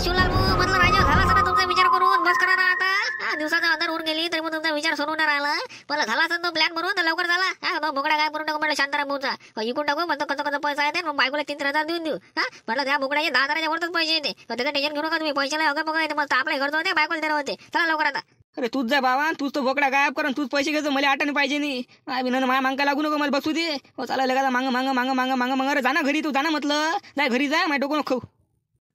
शिवलाल भाऊ म्हटलं राजा झाला सर तुमचा विचार करून बस करा ना आता. दिवसाचा अंधार होऊन गेली तरी मग तुमचा विचार सोडून नाही राहिला. मला झाला असं तो प्लॅन बनवून तर लवकर झाला. मग बोकड्या काय करून टाकू म्हटलं शांताराम भाऊचा इकून टाकू म्हणतो कसं कसं पैसा येते मग बायकोला 3,000 देऊन देऊ. म्हटलं त्या बोकड्याचे 10,000च्या वरच पैसे येते. त्याचं टेन्शन घेऊ नका तुम्ही. पैशाला अगं बघा येते मग आपल्या घरचं होते बायकोला देणं होते. चला लवकर आता. अरे तूच जा बाबा, तूच तो बोकडा गायब कर, तूच पैसे घ्यायचं मला आठवण पाहिजे नाही. माया मांगा लागू नको मला बसू दे. चालेल का मांग मांग मांग मांग मांग मांग अरे जा ना घरी, तू जा ना म्हटलं जाय घरी जाय माझ्या डोकं नको.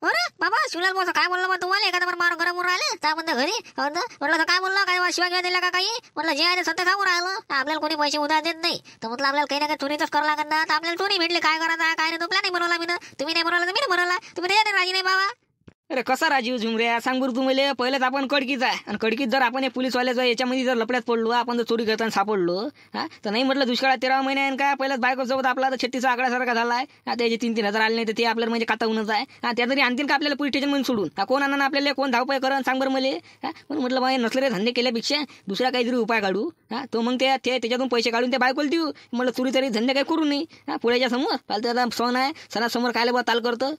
अरे बाबा शिवलाल भाऊ काय बोललं मग तुम्हाला एखादा मार गरम होऊन राहिले त्या म्हणते घरी म्हटलं तर काय बोललं काय शिवाय दिला का काही. म्हटलं जे आहे ते सत्य सांगून राहिलं. आपल्याला कोणी पैसे उधार देत नाही तर म्हटलं आपल्याला काही ना काही चोरीच करावं लागत ना. तर आपल्याला चोरी भेटली काय करायचं काय नाही. तो प्लॅन नाही बनवला मी. तुम्ही नाही बनवला तर मी नाही बनवला. तुम्ही त्याच्यात राजी नाही बाबा. अरे कसा राजीव झुमऱ्या सांग बरं तू मला. पहिलेच आपण कडकीच आहे आणि कडकीत जर आपण पोलीसवाल्याचं याच्यामध्ये जर लपड्यात पडलो, आपण जर चोरी करताना सापडलो तर नाही म्हटलं दुष्काळात 13 महिने आहे का पहिल्याच बायको सोबत आपला तर 36चा आकड्यासारखा झालाय. त्याचे 3,000 आले नाही तर ते आपल्याला म्हणजे कातावूनच आहे. त्या तरी आणतील का आपल्याला पोलीस स्टेशनमध्ये सोडून. कोण आणणार आपल्याला, कोण धावपळ करण सांग बरं मला. पण म्हटलं बाई नसले रे धंदे केल्यापेक्षा दुसरा काहीतरी उपाय काढू. तो मग त्याच्यातून पैसे काढून त्या बायकोला देऊ. म्हटलं चोरी तरी धंदे काही करू नये. पुढेच्या समोर पालतं सण आहे, सणासमोर काय बा ताल करतं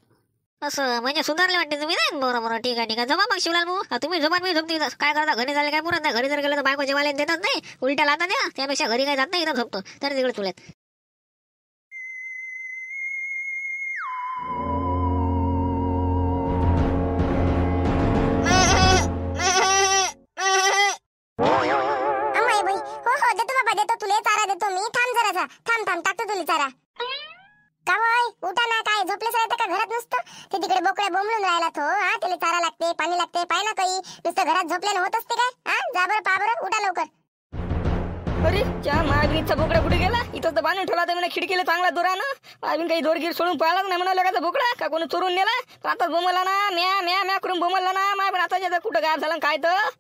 असं म्हणजे सुधारले वाटते तुम्ही नाही. बरोबर ठीक आहे ठीक आहे. जमा मग शिवलाल भाऊ तुम्ही झोपा मी झोपते. काय करता घरी झाले काय पुरत नाही. घरी जर गेलं तर बायको जेवायला देतात नाही उलट्या लाता द्या. त्यापेक्षा घरी काही जात नाही इथं झोपतो तर तिकडे तुल्यात. देतो तुला चारा देतो मी. थांब जरा थांब टाकतो तुला चारा. का होय उठा ना. काय झोपलेच राहते का घरात नुसतं. ते तिकडे बोकड्या बोंबलून राहिला तो. त्याला चारा लागते पाणी लागते पाय ना काही. नुसतं घरात झोपल्यानं होत असते काय. जा बरं पा बरं उठा लवकर. अरे त्या महाबीनचा बोकडा कुठे गेला. इथं तर बांधून ठेवला तर मला खिडकीला चांगला दोरानं. महाबीन काही दोरगीर सोडून पाहिलाच नाही म्हणाला का बोकडा का कोणी चोरून नेला. पण आता बोमला ना म्या म्या म्या करून बोमला ना. महाबीन आता कुठं गायब झाला काय तर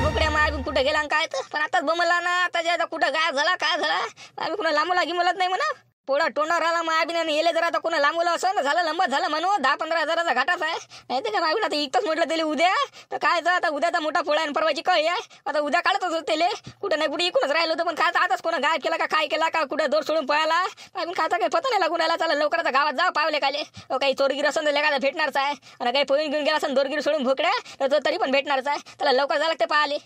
बोकड्या महाबीन कुठं गेला काय तर. पण आताच बोमला ना. आता कुठं गायब झाला काय झाला. आम्ही कुणा लांबू लागी म्हणत नाही म्हणा. पोळा टोणार आला महाबीन येले जर आता कोणा लांबवलं असं झालं लंबत झालं म्हणून 10-15 हजाराचा घाटाच आहे. नाही ते का महाबीन आता इतकंच म्हटलं त्याला उद्या तर काय आता उद्याचा मोठा पोळा आणि परवाची कळी आहे. आता उद्या काढतच होते त्याला कुठं नाही कुठे इकूनच राहिलं होतं. पण काय आताच कोणा गायब केला का काय केला का कुठं दोर सोडून पळाला. महाबीन खायचा काही पता नाही लागून राहिला. चला लवकर आता गावात जा पावले काले. काही चोरगिर असं तर लेखाचा भेटणारच आहे. आणि काही पोळून घेऊन गेला असं दोरगिरी सोडून भोकड्या तर तरी पण भेटणारच आहे. त्याला लवकर जा लागते पाहिले.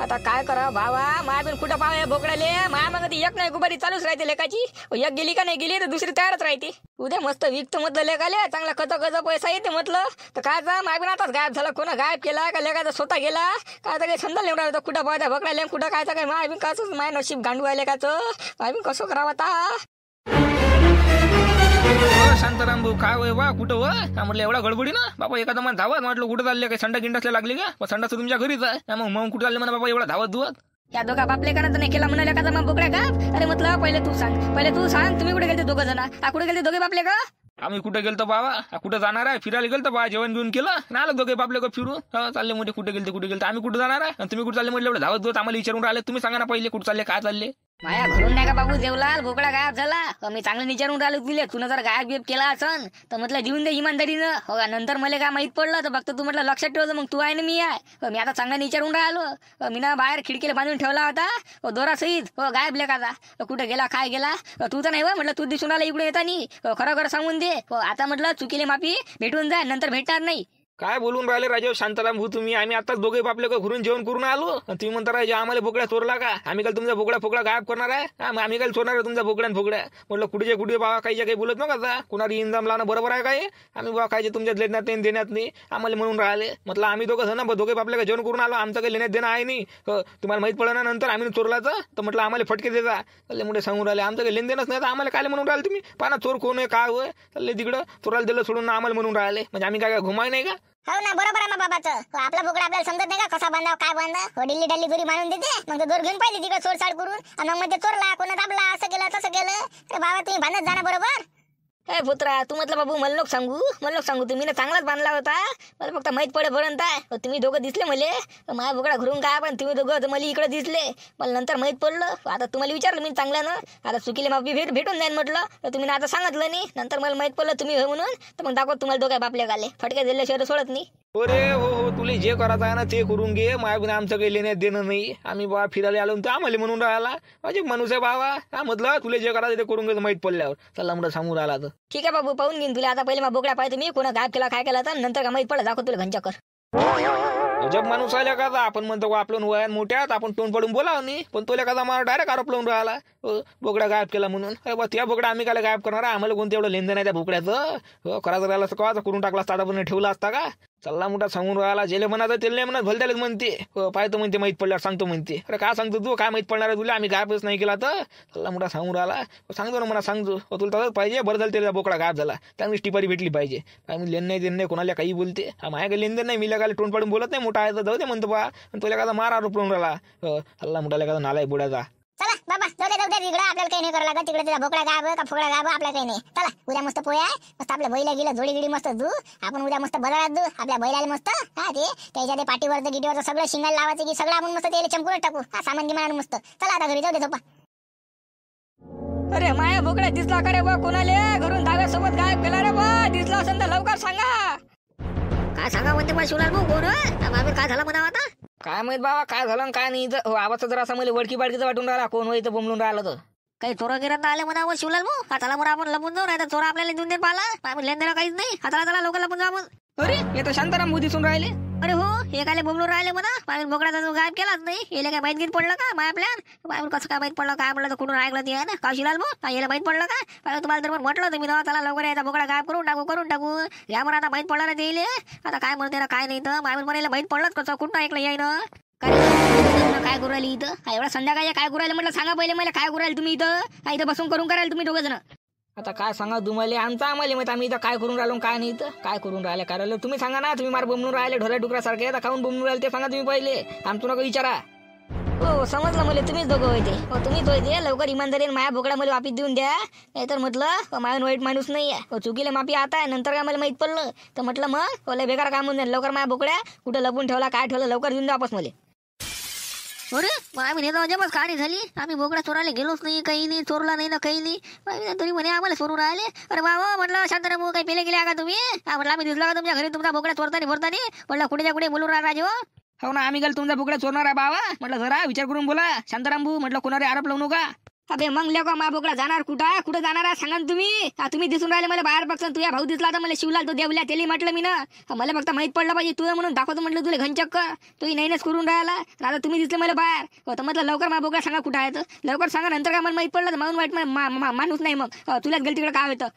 आता काय करा भावा. महाबीन कुठं पाव बोकड्याले. मायामध्ये एक नाही गुबारी चालूच राहते लेखाची. एक गेली का नाही गेली तर दुसरी तयारच राहते. उद्या मस्त विकतो म्हटलं लेखाले चांगला खच पैसा येते म्हटलं. तर काय महाबीन आताच गायब झाला. कोणा गायब केला का लेखाचा स्वतः गेला काय तर काही संदल निवडा होता. कुठं पाहता बोकड्याले कुठं काय तर काय महाबीन कसं माय नशीब गांडू आहे लेखाचं. महाबीन कसं करावं आता. शांताराम भाऊ काय वय बा कुठं म्हटलं एवढा गडबडी ना बाबा. एखादा मला धावत म्हटलं कुठं चालले काय संडा गिंडासला लागली का. संडास तुमच्या घरीच आहे. मग कुठं चालले म्हणा बाबा एवढा धावत धुवत. या दोघा बापले करायचं नाही केला म्हणाले का मग बोकड्या का. अरे म्हटलं पहिले तू सांग तुम्ही कुठे गेलते दोघं जण. कुठे गेलते दोघे बापले का. आम्ही कुठे गेलतो बाबा. कुठं जाणार आहे फिरायला गेलतो बा. जेवण घेऊन केलं ना आलं दोघे बापले का फिरू. चालले मोठे कुठे गेलते आम्ही कुठे जाणार आहे. तुम्ही कुठे चालले म्हटलं एवढं धावत धुवत आम्हाला विचारून राहिले. तुम्ही सांगा ना पहिले कुठे चालले काय चालले. माया घरून नाही का बाबू जेवलाल बोकडा गायब झाला. मी चांगलं विचारून राहिलो तुला. तुला जर गायब गिब केला असन तर म्हटलं देऊन दे इमानदारीनं. हो नंतर मला काय माहित पडलं तर फक्त तू म्हटलं लक्षात ठेवलं. मग तू आहे ना मी आहे. मी आता चांगलं विचारून राहिलो. मी ना बाहेर खिडकीला बांधून ठेवला होता दोरा सहित. गायब लेखाचा कुठे गेला काय गेला. तू तर नाही म्हटलं तू दिसून आला इकडे येता नाही. खरं सांगून दे. आता म्हटलं चुकीले माफी भेटून जाय नंतर भेटणार नाही. काय बोलून राहिले राजेव शांताराम भाऊ तुम्ही. आम्ही आताच दोघे बापले का घरून जेवण करून आलो. तुम्ही म्हणता राजे आम्हाला बोकड्या चोरला का. आम्ही काल तुमचा बोकडा फोकडा गायब करणार आहे. आम्ही काल चोरणार आहे तुमचा बोकड्या फोकड्या. म्हटलं कुठे बाबा काही बोलत नका. कुणाला इंजाम लावणं बरोबर आहे काय. आम्ही बाबा काय तुमच्या लेण्यात देण्यात नाही आम्हाला म्हणून राहिले. म्हटलं आम्ही दोघं जण दोघे बापले का जेवण करून आलो. आमचं काही लेण्यात देणं आहे नाही. तुम्हाला माहित पडलं नंतर आम्ही चोरलाचं तर म्हटलं आम्हाला फटके देता. त्याला मोठे सांगून राहिले आमचं काही लेनदेनच नाही. तर आम्हाला काय म्हणून राहिले तुम्ही. पाना चोर कोण आहे काय होय. त्याला तिकडं चोराला दिलं सोडून आम्हाला म्हणून राहिले. म्हणजे आम्ही काय घुमाय नाही का. हो ना बरोबर आहे मग बाबाचं. आपला बोकडा आपल्याला समजत नाही का कसा बांधा काय बांधा. डिल्ली डल्ली दुरी मारून देते. मग तो दोर घेऊन पाहिजे तिकडे चोरसाड करून. आणि मग मध्ये चोरला कोणा दाबला असं केलं तसं केलं. अरे बाबा तुम्ही बांधत जाणं बरोबर. ए पुत्रा तू म्हटलं बाबू मला लोक सांगू तुम्ही ना चांगलाच बांधला होता. मला फक्त माहित पडेपर्यंत आहे. तुम्ही दोघं दिसले मले. माझ्या बोकडा घरून काय पण तुम्ही दोघं मला इकडे दिसले. मला नंतर माहित पडलं. आता तुम्हाला विचारलं मी चांगल्यानं. आता चुकीले माफी भेटून जाईल म्हटलं. तर तुम्ही आता सांगितलं नाही. नंतर मला माहित पडलं तुम्ही हो म्हणून. तर मग दाखवत तुम्हाला दोघं बापले गाले फटके दिल्याशिवाय सोडत नाही. अरे हो हो, तुला जे करायचं आहे ना ते करून घे. माझ्या आमचं काही लेण्यात देणं नाही. आम्ही बाबा फिरायला आलो तर आम्हाला म्हणून राहिला माझे माणूस आहे बाबा. हा म्हटलं तुला जे करायचं ते करून घे माहित पडल्यावर. चला म्हणलं समोर आला तर ठीक आहे बाबू, पाहून घेईन तुला. आता पहिले मग बोकड्या पाहिजे मी कोणा गायब केला काय केला तर नंतर का माहित पडलं दाखव तुला घंचाकर. जब माणूस आल्या का आपण म्हणतो आपलं वयात मोठ्यात आपण तोंड पडून बोलावं नाही, पण तुला का मला डायरेक्ट आरोप लावून राहिला बोकड्या गायब केला म्हणून. त्या बोकड्या आम्ही काय गायब करणार? आम्हाला कोणतं एवढं लेनदेन आहे त्या बोकड्याचं? करायचं राहिला असं कवाचा करून टाकला असता, पण ठेवला असता का? चल्ला मोठा सांगून राहिला जेले म्हणायचं तेल नाही म्हणत भलत्यालाच म्हणते. पाहतो म्हणते माहित पडल्यावर सांगतो म्हणते. अरे काय सांगतो तू? काय माहित पडणार आहे तुला? आम्ही गायबच नाही केला तर. चल्ला मोठा सांगून राहिला. सांगतो ना मला सांगतो तुला तसंच पाहिजे. बरं झालं त्याला बोकडा गायब झाला, चांगली टिपारी भेटली पाहिजे. काय मी लेन नाही देन नाही कोणाला काही बोलते. माझ्या काही लेनदेन नाही, मी काय तोंड पाडून बोलत नाही. मोठा आहे तर जाऊ दे म्हणतो बा, तुला का मार आरोप लावून राहिला. हल्ला मोठा का नालाय बुडाचा. चला बाबा जाऊ दे तिकडे, आपल्याला काही नाही करावं लागत. तिकडे त्याचा बोकडा गायब का फुगडा गायब आपल्याला काही नाही. चला उद्या मस्त पोया आहे, मस्त आपल्या बैला गेलं जोडी गिडी मस्त धू. आपण उद्या मस्त बाजारात धू आपल्या बैलाला मस्त. हा ते त्याच्या ते पाठीवरचं गिटीवरचं सगळं शिंगाला लावायचं की सगळं आपण मस्त त्याला चमकून टाकू. हा सामान गिमान मस्त. चला आता घरी जाऊ दे झोपा. अरे माया बोकड्या दिसला का रे बा? कोणाले घरून धाव्यासोबत गायब केला रे बा? दिसला असेल तर लवकर सांगा. काय सांगा म्हणते मला शिवलाल भाऊ कोण आहे? काय झालं म्हणा आता? काय माहित बाबा काय झालं काय नाही. आवाज जरा असं मला वडकी बाडकीचं वाटून राहिला. कोण होई तर बोंबलून राहिलं तर. काही चोरा गिरात आले म्हणा शिवलाल भाऊ. हाताला म्हणा आपण लपून जाऊ, नाही तर चोरा आपल्याला देऊन दे पाला. लेन देणं काहीच नाही. हाताला त्याला लवकर लपून जाऊ आपण. अरे हे तर शांताराम भाऊ दिसून राहिले. अरे हो, हे काय बोंबलून राहिले म्हणा. बोकड्याचा जो गायब केलाच नाही. याला काय माहित घेत पडलं का माया प्लॅन? कसं काय माहित पडलं काय पडलं तर कुठून ऐकलं ते आहे ना का शिवलाल भाऊ? याला माहित पडलं का? तुम्हाला तर पण म्हटलं होतं मी ना त्याला लवकर यायचा बोकडा गायब करून टाकू. या म्हणा आता माहित पडलं ना ते. आता काय म्हणते ना काय नाही तर मला माहित पडलंच कसं कुठं ऐकलं याय ना. काय करू राहिली इथं? एवढा संध्याकाळी काय करू राहिलं म्हटलं सांगा पहिले मला. काय करू राहिले तुम्ही इथं बसून करून करायला तुम्ही दोघं जण? आता काय सांगा तुम्हाला आमचा आम्हाला माहित आम्ही इथं काय करून राहिलो काय नाही तर. काय करून राहिले काय राहिलं तुम्ही सांगा ना. तुम्ही मार बोंबलून राहिले ढोल्या डुकरासारखे. आता खाऊन बोंबलून राहिले ते सांगा तुम्ही पहिले. आमचं नका विचारा. हो समजलं मला तुम्हीच दोघं होते. हो तुम्हीच होते. लवकर इमानदारीने माया बोकडा मला वापिस देऊन द्या. नाहीतर म्हटलं मायान वाईट माणूस नाही आहे. चुकीला माफी आता आहे. नंतर काय मला माहित पडलं तर म्हटलं मग लय बेकार काम होऊन लवकर माया बोकड्या कुठं लपून ठेवला काय ठेवलं लवकर देऊन द्या वापस मला. अरे आम्ही नेता जेव्हा कहाणी झाली. आम्ही बोकडा चोरायला गेलोच नाही, काही नाही, चोरला नाही ना काही नाही. तरी म्हणे आम्हाला चोरून राहिले. अरे बाबा म्हटलं शांताराम काही पेले गेले का तुम्ही? म्हटलं आम्ही दिसला का तुमच्या घरी तुमचा बोकडा चोरतानी म्हटलं कुठे कुठे बोलून राहा राजे. हो ना आम्ही गेलो तुमचा बोकडा चोरणार आहे बाबा. म्हटलं जरा विचार करून बोला शांताराम भाऊ. म्हटलं कोणारे आरोप लावू नका. अबे मग लेको मा बोकडा जाणार कुठं जाणार आहे सांगा तुम्ही. तुम्ही दिसून राहिले मला बाहेर बघता. तुझ्या भाऊ दिसला तर मला शिवलाल तो देवल्या त्याला म्हटलं मी ना. मला फक्त माहित पडलं पाहिजे तुझं म्हणून दाखवतो म्हटलं तुला घनचक्क. तू नाहीच करून राहिला. आता तुम्ही दिसले मला बाहेर. तर म्हटलं लवकर मा बोकडा सांगा कुठं आहे तर लवकर सांगा. नंतर काय मला माहित पडलं तर म्हणून वाईट माणूस नाही मग तुलाच गेल तिकडे काय होतं.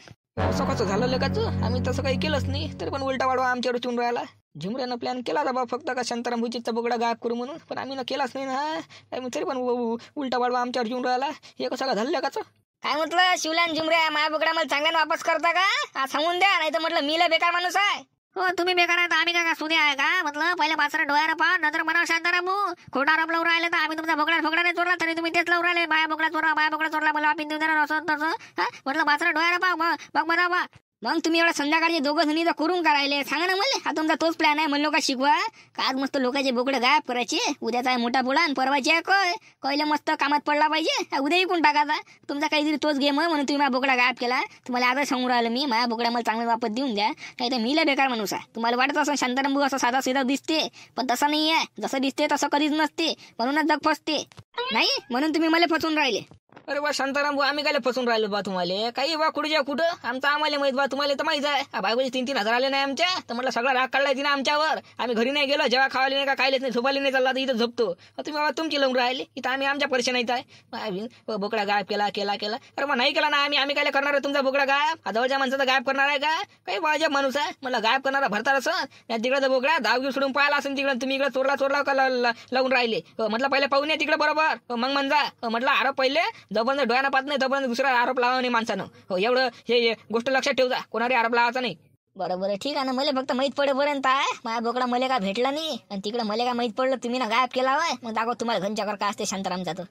असं कसं झालं लेकाचं? आम्ही तसं काही केलंच नाही. तरी पण उलटा वाढवा आमच्यावर चून राहिला. झुमऱ्यानं प्लॅन केला होता बा फक्त का शांताराम भुजीचा बोकडा गायब करू म्हणून. पण आम्ही ना केलाच नाही ना. तरी पण उलटा वाढवा आमच्यावर येऊन राहिला. हे कसं का झालं का? काय म्हटलं शिवलान झुमऱ्या माया बोकडा मला चांगल्यानं वापस करता का? सांगून द्या. नाही तर म्हटलं मी लय बेकार माणूस आहे. हो तुम्ही बेकार आहे तर आम्ही काय सुने आहे का? म्हटलं पहिले पाचरा डोळ्यानं पहा नंतर म्हणा शांताराम भाऊ खोटा आरोप लावून राहिले तर आम्ही तुमचा बोकडा नाही चोरला तरी तुम्ही तेच लावून राहिले. माया बोकडा चोरला मला वापिस देऊन देणार असं तसं. म्हटलं पाचरा डोळ्यानं पहा मग म्हणा बा. मग तुम्ही एवढा संध्याकाळी दोघं जणी तर करून करायले सांगा ना मला. हा तुमचा तोच प्लॅन आहे म्हणलो का शिकवा का? आज मस्त लोकांचे बोकडे गायब करायचे. उद्याचा आहे मोठा बुडान परवाची आहे कळलं मस्त कामात पडला पाहिजे. उद्या विकून टाकायचा तुमचा काहीतरी तोच गेम आहे म्हणून तुम्ही माझा बोकडा गायब केला. तुम्हाला आता सांगून राहिलं मी माझ्या बोकडा मला चांगला वापस देऊन द्या. नाही तर मी लय बेकार माणूस आहे. तुम्हाला वाटत असं शांताराम भाऊ असं साधा सीधा दिसते पण तसं नाही आहे. जसं दिसते तसं कधीच नसते. म्हणूनच जग फसते नाही म्हणून तुम्ही मला फसवून राहिले. अरे बा शांताराम भाऊ आम्ही काय फसून राहिलो बा तुम्हाला काही बा कुठं आमचं आम्हाला माहित बा. तुम्हाला तर माहित आहे बायकोचे 3-3 हजार आले नाही आमच्या. तर म्हटलं सगळा राग काढलाय तिने आमच्यावर. आम्ही घरी नाही गेलो जेव्हा खावायला नाही का खायलाच नाही झोपायला नाही चालला तर इथं झोपतो. तुम्ही बाबा तुमची लावून राहिले इथं आम्ही आमच्या परेशान येत आहे. बोकडा गायब केला. अरे मग नाही केला ना आम्ही काय करणार आहे तुमचा बोकडा गायब? जवळच्या माणसाचा गायब करणार आहे का? काही बाजा माणूस आहे मला गायब करणारा भरतार असं. तिकडे बोकडा धाव सोडून पाहायला असेल तिकडे. तुम्ही इकडे चोरला का लावून राहिले. म्हटलं पहिले पाहून या तिकडे बरोबर मग म्हणजा. म्हटलं आरोप पहिले जोपर्यंत डोळ्यानं पाहत नाही तोपर्यंत दुसरा आरोप लावा नाही माणसानं. हो एवढं हे गोष्ट लक्षात ठेवता. कोणारी आरोप लावायचा नाही. बरोबर ठीक आहे ना. मला फक्त माहित पडेपर्यंत आहे. माझा बोकडा मला काय भेटला नाही आणि तिकडे मला काय माहित पडलं तुम्ही ना गायब केला होय. मग दाखव तुम्हाला घनच्याकर काय असते शांतारामचा तर.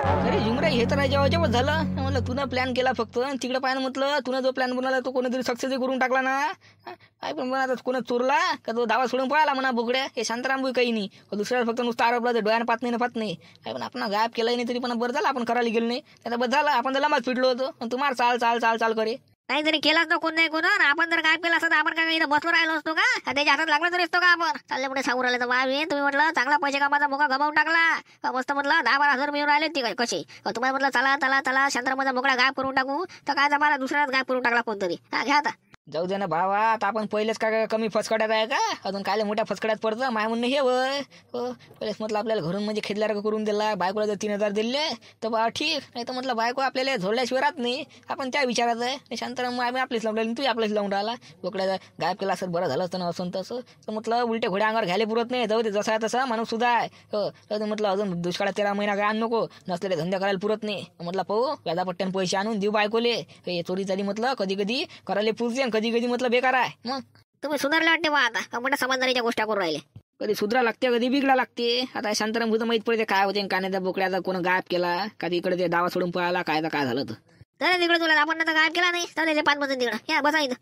अरे झुमरा हे तर जेव्हा झालं म्हटलं तुला प्लॅन केला फक्त तिकडे पाहिजे म्हटलं. तुला जो प्लॅन बनवला तो कोणीतरी सक्सेस करून टाकला ना. काय पण म्हणा कोणा चोरला का तो दावा सोडून पळाला म्हणा बोकड्या. हे शांताराम भाऊ काही नाही. दुसऱ्याला फक्त नुसतं आरोपला डोळ्यानं पाहत नाही. काय पण आपण गायब केलाय नाही तरी पण बरं झालं आपण करायला गेलो नाही. त्याचा बरं झालं आपण त्याला मग फिटलो होतो. तू मार चाल करे काहीतरी केलाच ना कोण नाही कोण आपण जर गायब केला असतं तर आपण काय इथं बसलो राहिलो असतो का त्याच्या हातात लागला तरी असतो का आपण चालले पुढे सांगू राहिले तर तुम्ही म्हटलं चांगला पैसे कामाचा मोका गमावून टाकला मस्त म्हटलं 10-12 हजार मिळून राहिले ती काय कशी तुम्हाला म्हटलं चला चला चला शांतरामचा बोकडा गायब करून टाकू तर काय मला दुसऱ्याच गायब करून टाकला कोणतरी घ्या आता जाऊ दे ना भावा आता आपण पहिलेच काय कमी फसकड्यात आहे का अजून काय मोठ्या फसकड्यात पडतं माय म्हणणं हे वय हो पहिलेच म्हटलं आपल्याला घरून म्हणजे खेदल्यासारखं करून दिला बायकोला जर 3,000 दिले तर बा ठीक नाही तर म्हटलं बायको आपल्याला झोडल्याशिवाय राहत नाही आपण त्या विचारात आहे शांताराम आम्ही आपलीच लावून राहिली तू आपल्याच लावून राहिला बोकड्या गायब केला असं बरं झालं असतं ना असं तसं तर म्हटलं उलटे घोड्या अंगावर घ्यायला पुरत नाही जाऊ दे जसा तसा माणूस सुद्धा आहे हो जाऊ म्हटलं अजून दुष्काळात 13 महिना काय आण नको नसलेले धंदे करायला पुरत नाही म्हटलं पाहू व्याजापट्ट्याने पैसे आणून देऊ बायकोले हे चोरी चाली म्हटलं कधी कधी करायला पुरते कधी कधी म्हटलं बेकार आहे मग तुम्ही सुधारले वाटते बा आता मोठ्या समजदारीच्या गोष्टी करून राहिले कधी सुधरा लागते कधी बिगडा लागते आता शांताराम भूत माहित पडते काय होते काय नाही त्या बोकड्याचा कोण गायब केला कधी इकडे ते दावा सोडून पळाला काय झालं तर तर तिकडे तुला आपण तर गायब केला नाही तर 5 तिकडे या बसा इथं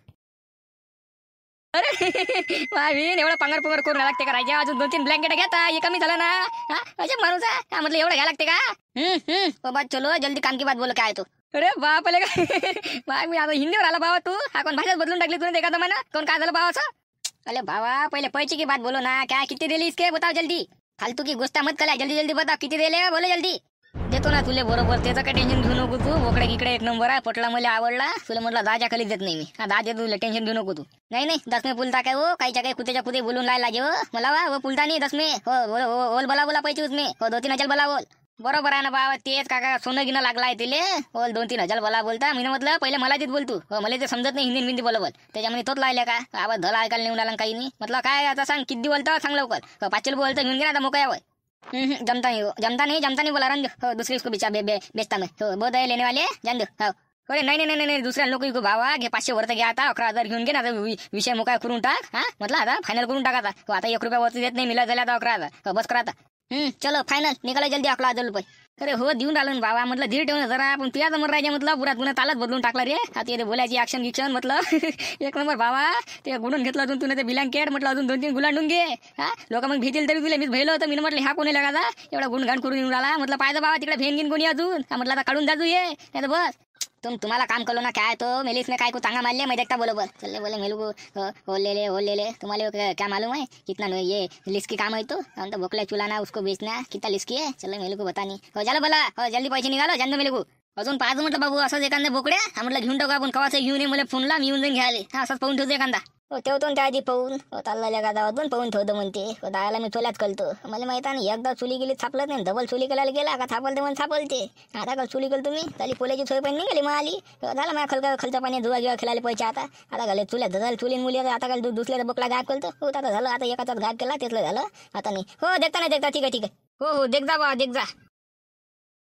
अरे भावीन एवढा पंगार करून लागते का राजा अजून 2-3 ब्लँकेट घेता हे कमी झालं ना अजय माणूस आहे म्हटलं एवढं घ्या लागते का बाबा चलो जल्दी काम की बात बोल काय तो अरे बापले का मी आता हिंदीवर आला बाबा तू हा कोण भाषाच बदलून टाकली तुला एखादा म्हणा कोण काय झालं भावाचं अरे भावा पहिले पैसे की बात बोलो ना क्या किती दिली इसके बताओ जल्दी फालतू की गोष्ट मत करा जल्दी जल्दी बता किती दिले बोले जल्दी देतो ना तुले बरोबर त्याचं काय टेन्शन घेऊ नको तू बोकडे इकडे 1 नंबर आहे पटला मला आवडला तुला म्हटलं दाजा खाली देत नाही मी दाज देतो तुला टेन्शन घेऊ नको तू नाही 10 में पुलता काय हो काहीच्या काही कुत्याच्या कुठे बोलून लायला लागे हो मला वा पुलता नाही 10 में हो बोल बोला पैसे उसमें हो 2-3 हजार बोला बोल बरोबर आहे ना बाबा तेच काका सोनं गिनं लागलाय तिले बोल 2-3 हजार बोला बोलता मी म्हटलं पहिले मला देत बोल तू मला ते समजत नाही हिंदी बोल त्याच्यामध्ये तोच लायला का आवाज धला ऐकायला नेऊन आला काही नाही म्हटलं काय आता सांग किती बोलता सांग लवकर 5 बोलता घेऊन घे ना आता मोकळ्या वय जमता नहीं बोला रंग हो दूसरे उसको बिचा बेचता मैं हो बहुत है लेने वाले जान दो हो अरे नाही दुसऱ्या लोक भावा घे 500 वरती घ्या आता 11,000 घेऊन घे ना विषय मोकळा करून टाक म्हटलं आता फायनल करून टाक आता हो आता 1 रुपया वरती देत नाही मिला झाला आता 11,000 बस करा आता चलो फायनल निघाला जल्दी 11,000 रुपये अरे हो देऊन राहिलो ना बाबा म्हटलं धीर ठेवून जरा आपण तुझ्या समोर राहायचे म्हटलं पुन्हा तालच बदलून टाकला रे आता ते बोलायची ऍक्शन गिक्शन म्हटलं 1 नंबर बाबा ते गुडून घेतलं अजून तुला ते ब्लँकेट म्हटलं अजून 2-3 गुलांडून घे लोक मग भीतील तरी तुला मीच भयलो होतं मी म्हटलं ह्या कोणी लागा एवढा गुणगाण करून येऊन राहिला म्हटलं पाहिजे बाबा तिकडे भेन घेऊन कोणी अजून म्हटलं आता काढून जाजू ये नाही तर बस तुम्हाला काम करो ना क्या तो मेलिस में काय को तांगा मार लिया मैं देखता बोलो चले बोले मेलू को हो ले ले तुम्हारे क्या मालूम है कितना ये लिस्ट की काम है तो हम तो बोकला चुलाना उसको बेचना कितना लिस्ट की है चलो मेरे को बता नहीं हो चलो बोला हो जल्दी पैसे निघालो जान दो मेरे को अजून पाहतो म्हटलं बाबू असंच एखाद्या बोकड्या म्हटलं घेऊन टाकू आपण कवाचं घेऊन ये मला फोनला मी येऊन जाऊन घ्यायला असंच पाहून ठेवतो एखादा हो ठेवतो त्या आधी पाहून चालला का अजून पाहून ठेवतो म्हणते दायला मी चोल्यात कळतो मला माहित आहे ना एकदा चुली गेली छापलत नाही डबल चुली करायला गेला का थापलते म्हणून छापलते आता का चुली केलं तुम्ही झाली पोल्याची सोय पण निघाली मग आली झालं माझ्या खालच्या पाणी धुवा घेवा खेळायला पैसे आता घाले चुल्यात झालं चुली मुली आता काल दुसऱ्या बोकला गायब करतो हो आता झालं आता एकाचाच गायब केला तिथलं झालं आता नाही हो देखता ठीक आहे हो देख जा बा देख जा